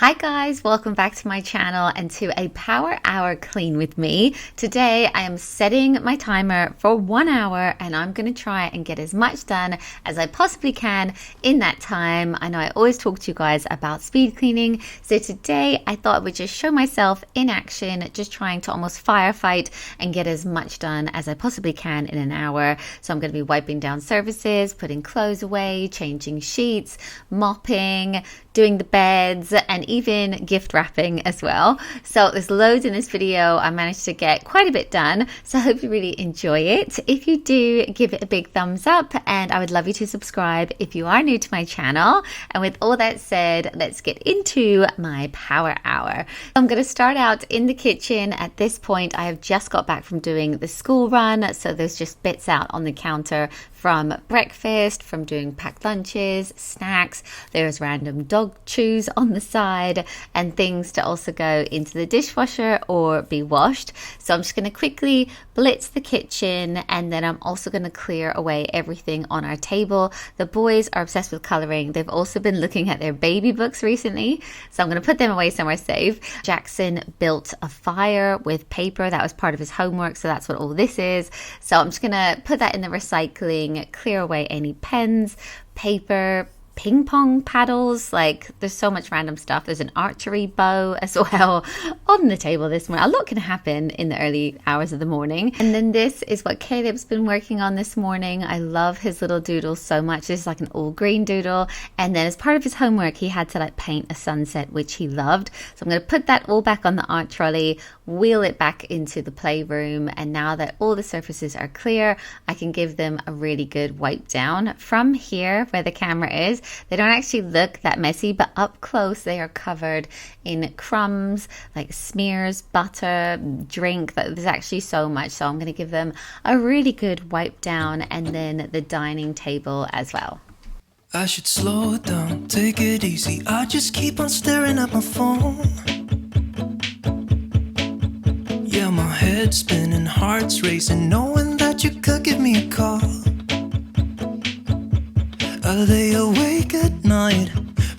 Hi guys, welcome back to my channel and to a power hour clean with me. Today I am setting my timer for 1 hour and I'm going to try and get as much done as I possibly can in that time. I know I always talk to you guys about speed cleaning, so today I thought I would just show myself in action, just trying to almost firefight and get as much done as I possibly can in an hour. So I'm going to be wiping down surfaces, putting clothes away, changing sheets, mopping, doing the beds, and even gift wrapping as well. So there's loads in this video. I managed to get quite a bit done, so I hope you really enjoy it. If you do, give it a big thumbs up, and I would love you to subscribe if you are new to my channel. And with all that said, let's get into my power hour. I'm going to start out in the kitchen. At this point, I have just got back from doing the school run, so there's just bits out on the counter from breakfast, from doing packed lunches, snacks. There's random dog chews on the side and things to also go into the dishwasher or be washed. So I'm just going to quickly blitz the kitchen, and then I'm also going to clear away everything on our table. The boys are obsessed with coloring. They've also been looking at their baby books recently, so I'm going to put them away somewhere safe. Jackson built a fire with paper. That was part of his homework, so that's what all this is. So I'm just going to put that in the recycling, clear away any pens, paper, ping pong paddles. Like, there's so much random stuff. There's an archery bow as well on the table this morning. A lot can happen in the early hours of the morning. And then this is what Caleb's been working on this morning. I love his little doodle so much. This is like an all green doodle, and then as part of his homework he had to like paint a sunset, which he loved. So I'm going to put that all back on the art trolley, wheel it back into the playroom, and now that all the surfaces are clear, I can give them a really good wipe down. From here where the camera is, they don't actually look that messy, but up close they are covered in crumbs, like smears, butter, drink. There's actually so much, so I'm going to give them a really good wipe down, and then the dining table as well. I should slow it down, take it easy. I just keep on staring at my phone. Yeah, my head's spinning, heart's racing, knowing that you could give me a call. I lay awake at night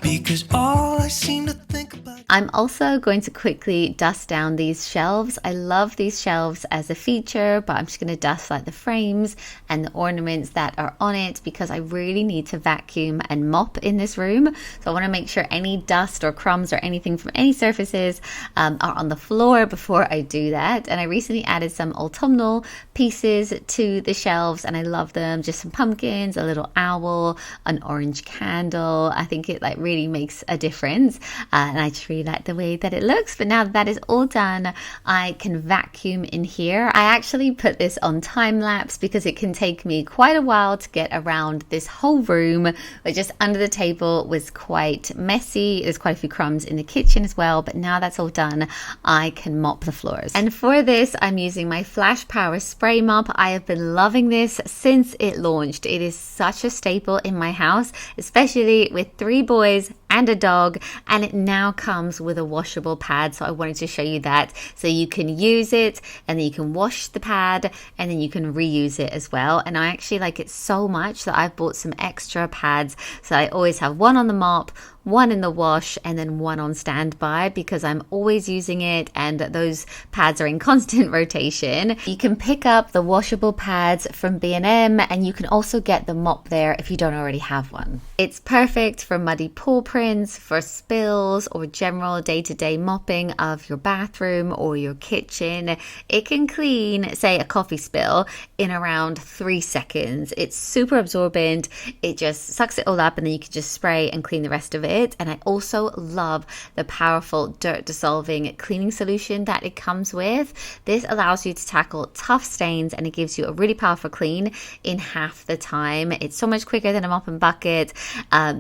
because all I seem to think about. I'm also going to quickly dust down these shelves. I love these shelves as a feature, but I'm just going to dust like the frames and the ornaments that are on it because I really need to vacuum and mop in this room. So I want to make sure any dust or crumbs or anything from any surfaces are on the floor before I do that. And I recently added some autumnal pieces to the shelves and I love them. Just some pumpkins, a little owl, an orange candle. I think it like really makes a difference, and I just really like the way that it looks. But now that is all done, I can vacuum in here. I actually put this on time lapse because it can take me quite a while to get around this whole room, but just under the table was quite messy. There's quite a few crumbs in the kitchen as well, but now that's all done, I can mop the floors. And for this, I'm using my Flash Power Spray Mop. I have been loving this since it launched. It is such a staple in my house, especially with 3 boys and a dog, and it now comes with a washable pad, so I wanted to show you that. So you can use it and then you can wash the pad and then you can reuse it as well. And I actually like it so much that I've bought some extra pads, so I always have one on the mop, one in the wash, and then one on standby because I'm always using it and those pads are in constant rotation. You can pick up the washable pads from B&M, and you can also get the mop there if you don't already have one. It's perfect for muddy paw prints, for spills, or general day-to-day mopping of your bathroom or your kitchen. It can clean, say, a coffee spill in around 3 seconds. It's super absorbent. It just sucks it all up and then you can just spray and clean the rest of it. And I also love the powerful dirt dissolving cleaning solution that it comes with. This allows you to tackle tough stains and it gives you a really powerful clean in half the time. It's so much quicker than a mop and bucket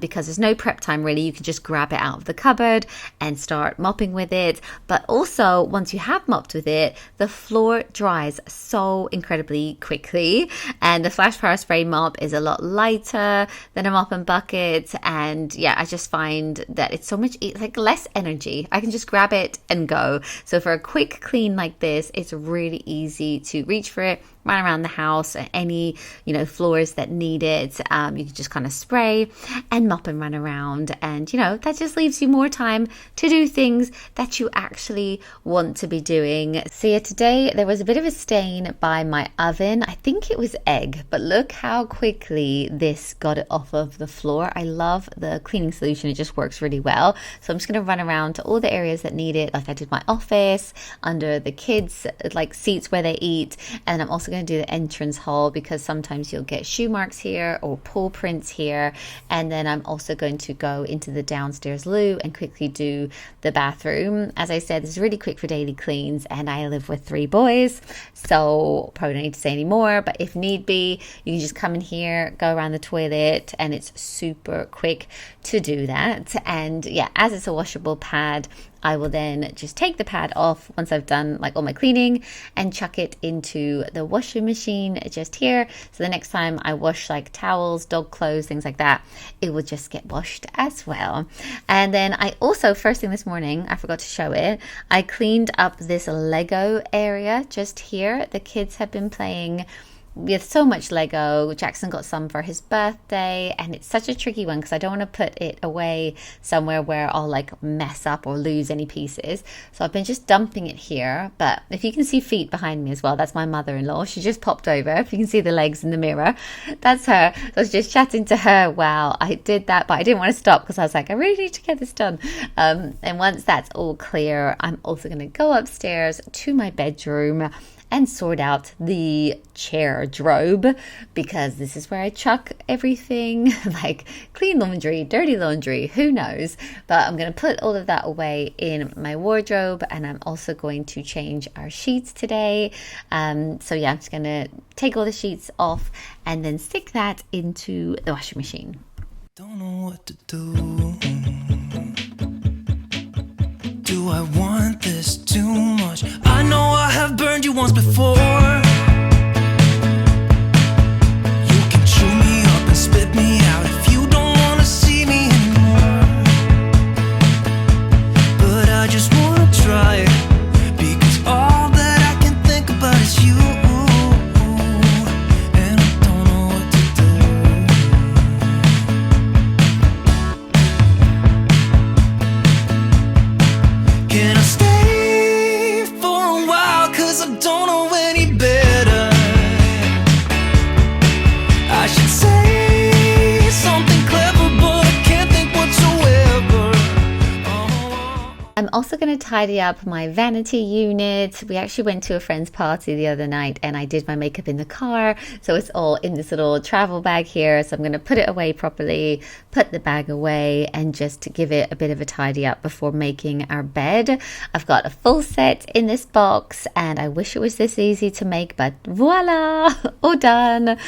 because there's no prep time really. You can just grab it out of the cupboard and start mopping with it. But also, once you have mopped with it, the floor dries so incredibly quickly, and the Flash Power Spray Mop is a lot lighter than a mop and bucket. And yeah, I just find that it's so much like less energy. I can just grab it and go. So for a quick clean like this, it's really easy to reach for it run around the house, any, floors that need it. You can just kind of spray and mop and run around. And, that just leaves you more time to do things that you actually want to be doing. So yeah, today there was a bit of a stain by my oven. I think it was egg, but look how quickly this got it off of the floor. I love the cleaning solution. It just works really well. So I'm just going to run around to all the areas that need it. Like I did my office, under the kids, like seats where they eat. And I'm also going to do the entrance hall because sometimes you'll get shoe marks here or paw prints here. And then I'm also going to go into the downstairs loo and quickly do the bathroom. As I said, this is really quick for daily cleans, and I live with 3 boys, so probably don't need to say any more, but if need be, you can just come in here, go around the toilet, and it's super quick to do that. And yeah, as it's a washable pad, I will then just take the pad off once I've done like all my cleaning and chuck it into the washing machine just here. So the next time I wash like towels, dog clothes, things like that, it will just get washed as well. And then I also, first thing this morning, I forgot to show it, I cleaned up this Lego area just here. The kids have been playing with so much Lego. Jackson got some for his birthday, and it's such a tricky one because I don't want to put it away somewhere where I'll like mess up or lose any pieces. So I've been just dumping it here. But if you can see feet behind me as well, that's my mother-in-law. She just popped over. If you can see the legs in the mirror, that's her. So I was just chatting to her while I did that, but I didn't want to stop because I was like, I really need to get this done. And once that's all clear, I'm also going to go upstairs to my bedroom and sort out the chair drobe, because this is where I chuck everything, like clean laundry, dirty laundry, who knows. But I'm going to put all of that away in my wardrobe, and I'm also going to change our sheets today. So yeah, I'm just going to take all the sheets off and then stick that into the washing machine. Don't know what to do. Do I want this too much? I know I have burned you once before. You can chew me up and spit me out if you don't want to see me anymore. But I just want to try it, because all that I can think about is you. And I don't know what to do. Can I stay for a while? 'Cause I don't know any better. I should say something clever, but I can't think whatsoever. I'm also going to tidy up my vanity unit. We actually went to a friend's party the other night and I did my makeup in the car. So it's all in this little travel bag here. So I'm going to put it away properly, put the bag away, and just to give it a bit of a tidy up before making our bed. I've got a full set in this box and I wish it was this easy to make, but voila, all done.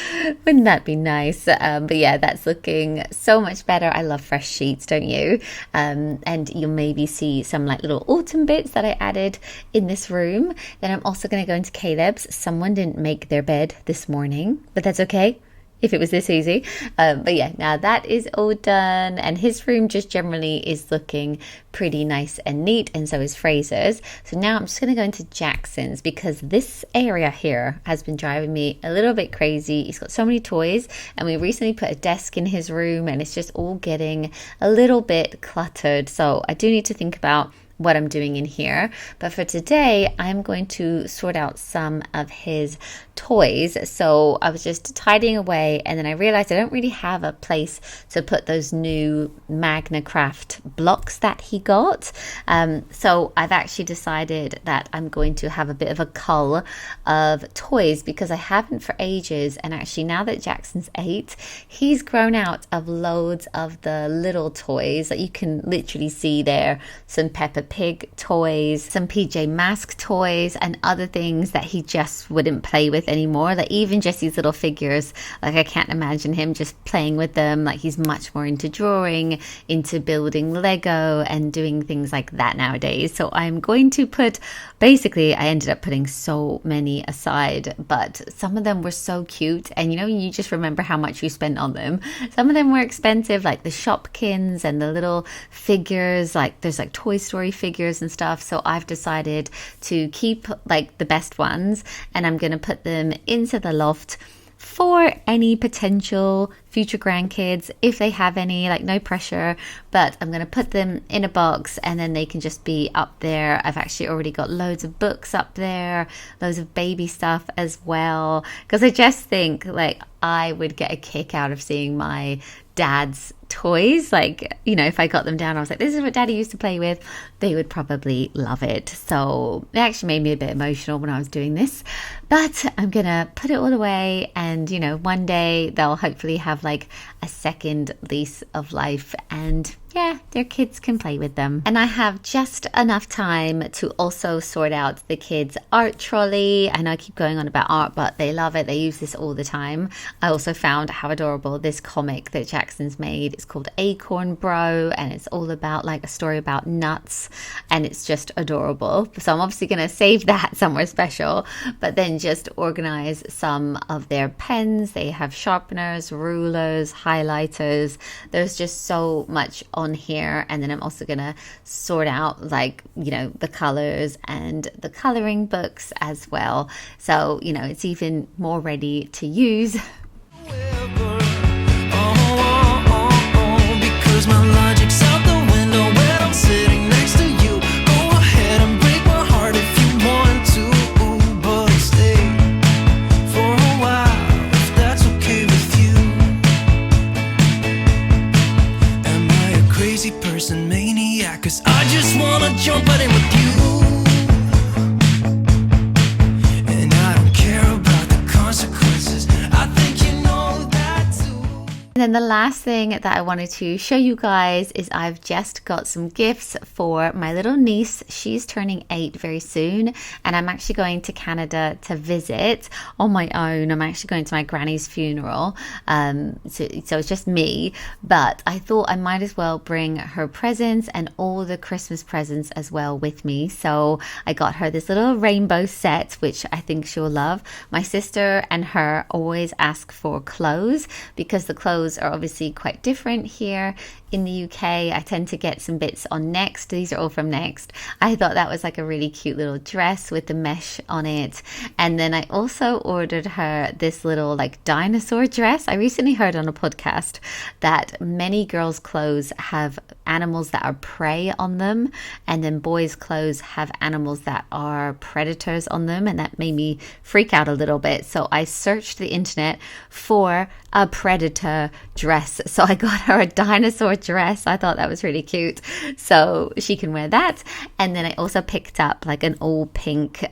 Wouldn't that be nice? But yeah, that's looking so much better. I love fresh sheets, don't you? And you'll maybe see some like little autumn bits that I added in this room. Then I'm also going to go into Caleb's. Someone didn't make their bed this morning, but that's okay if it was this easy. But yeah, now that is all done, and his room just generally is looking pretty nice and neat, and so is Fraser's. So now I'm just going to go into Jackson's, because this area here has been driving me a little bit crazy. He's got so many toys, and we recently put a desk in his room and it's just all getting a little bit cluttered. So I do need to think about what I'm doing in here. But for today, I'm going to sort out some of his toys. So I was just tidying away, and then I realized I don't really have a place to put those new Magna Craft blocks that he got. So I've actually decided that I'm going to have a bit of a cull of toys, because I haven't for ages. And actually, now that Jackson's 8, he's grown out of loads of the little toys that you can literally see there. Some Peppa Pig toys, some PJ Masks toys, and other things that he just wouldn't play with anymore. Like even just these little figures, like I can't imagine him just playing with them. Like he's much more into drawing, into building Lego and doing things like that nowadays. So I'm going to put, basically I ended up putting so many aside, but some of them were so cute, and you just remember how much you spent on them. Some of them were expensive, like the Shopkins and the little figures, like there's like Toy Story figures and stuff. So I've decided to keep like the best ones, and I'm going to put them into the loft for any potential future grandkids, if they have any, like no pressure, but I'm going to put them in a box and then they can just be up there. I've actually already got loads of books up there, loads of baby stuff as well, because I just think like I would get a kick out of seeing my dad's toys. Like, you know, if I got them down, I was like, this is what daddy used to play with, they would probably love it. So it actually made me a bit emotional when I was doing this, but I'm gonna put it all away, and you know, one day they'll hopefully have like a second lease of life, and yeah, their kids can play with them. And I have just enough time to also sort out the kids' art trolley. I know I keep going on about art, but they love it. They use this all the time. I also found how adorable this comic that Jackson's made. It's called Acorn Bro, and it's all about like a story about nuts, and it's just adorable. So I'm obviously going to save that somewhere special, but then just organize some of their pens. They have sharpeners, rulers, highlighters. There's just so much on here. And then I'm also gonna sort out like, you know, the colors and the coloring books as well, so you know, it's even more ready to use. Because my logic's out the window when I'm sitting next to you. Go ahead and break my heart if you want to, but stay for a while if that's okay with you. Am I a crazy person, maniac? 'Cause I just wanna jump right in with you, and I don't care about the consequences. I think you know that too. And then the last thing that I wanted to show you guys is I've just got some gifts for my little niece. She's turning 8 very soon, and I'm actually going to Canada to visit on my own. I'm actually going to my granny's funeral, so it's just me, but I thought I might as well bring her presents and all the Christmas presents as well with me. So I got her this little rainbow set, which I think she'll love. My sister and her always ask for clothes because the clothes are obviously quite different here in the UK. I tend to get some bits on Next. These are all from Next. I thought that was like a really cute little dress with the mesh on it. And then I also ordered her this little like dinosaur dress. I recently heard on a podcast that many girls' clothes have animals that are prey on them, and then boys' clothes have animals that are predators on them, and that made me freak out a little bit. So I searched the internet for a predator dress. So I got her a dinosaur dress. I thought that was really cute, so she can wear that. And then I also picked up like an all pink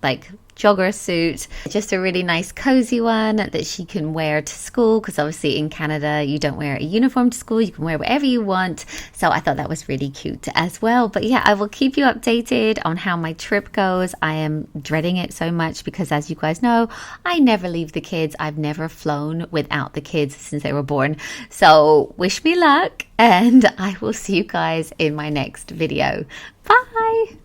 like jogger suit, just a really nice cozy one that she can wear to school, because obviously in Canada you don't wear a uniform to school, you can wear whatever you want. So I thought that was really cute as well. But yeah, I will keep you updated on how my trip goes. I am dreading it so much because, as you guys know, I never leave the kids. I've never flown without the kids since they were born. So wish me luck, and I will see you guys in my next video. Bye.